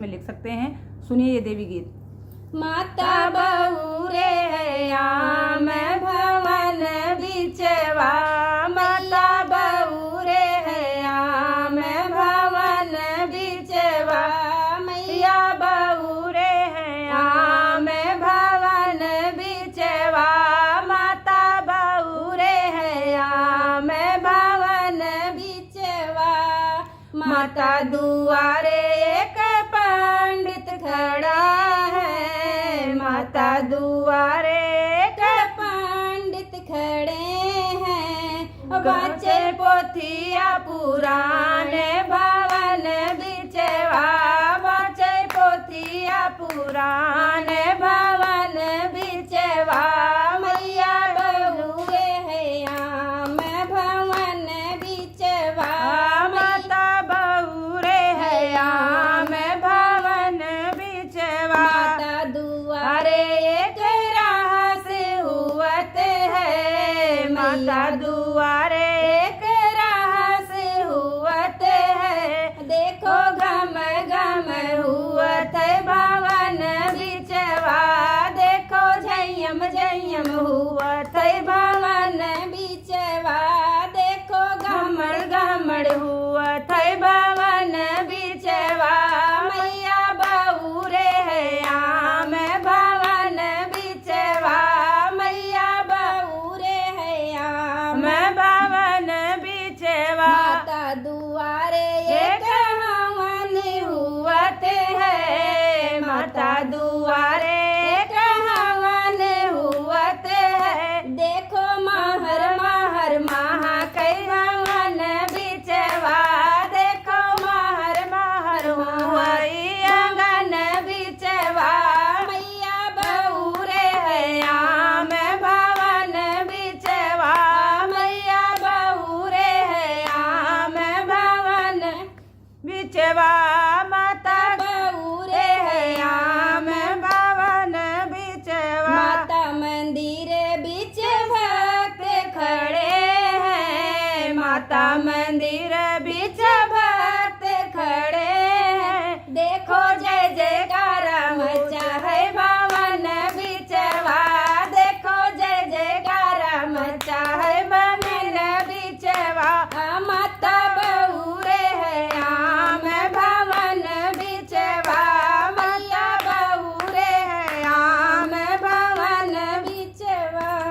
में लिख सकते हैं। सुनिए ये देवी गीत। माता बहू रे आम भवन बिचवा, माता बहू रे आम भवन बिचवा, मैया बहू रे आम भवन बिचवा, माता बहू रे आम भवन बिचवा। माता दुआरे एक पंडित खड़ा है, माता दुआरे एक पंडित खड़े हैं, बच्चे पोथिया पुराने भवन बिचवा, बच्चे पोथिया पुराने भवन बिचवा, मैया बहू है आम भवन बिचवा, माता बहू रे है आम भवन बिचवा। माता दुआरे एक राह से हुवत है, माता दुआरे एक राह से हुवत है, देखो गम गम हुवत भवन बिचवा, देखो झयम झयम हुवत भवन बिचवा, देखो गमड़ गमड़ हुवत भवन बिचवा, मैया बहू रे है आम भवन बिचवा, मैया बहू रे है आम भवन बिचवा। माता दुआरे एक हवन हुवत है, माता दुआरे एक हवन हुवत है, देखो महर महर महा कई हवन बिचवा, देखो महर महर हुई आंगन बिचवा, मैया बहू रे है आम भवन बिचवा, मैया बहू रे है आम भवन बिचवा, माता बहू रे है आम भवन बिचवा। माता मंदिर बिच भक्त खड़े हैं, माता मंदिर बिच भक्त खड़े हैं, देखो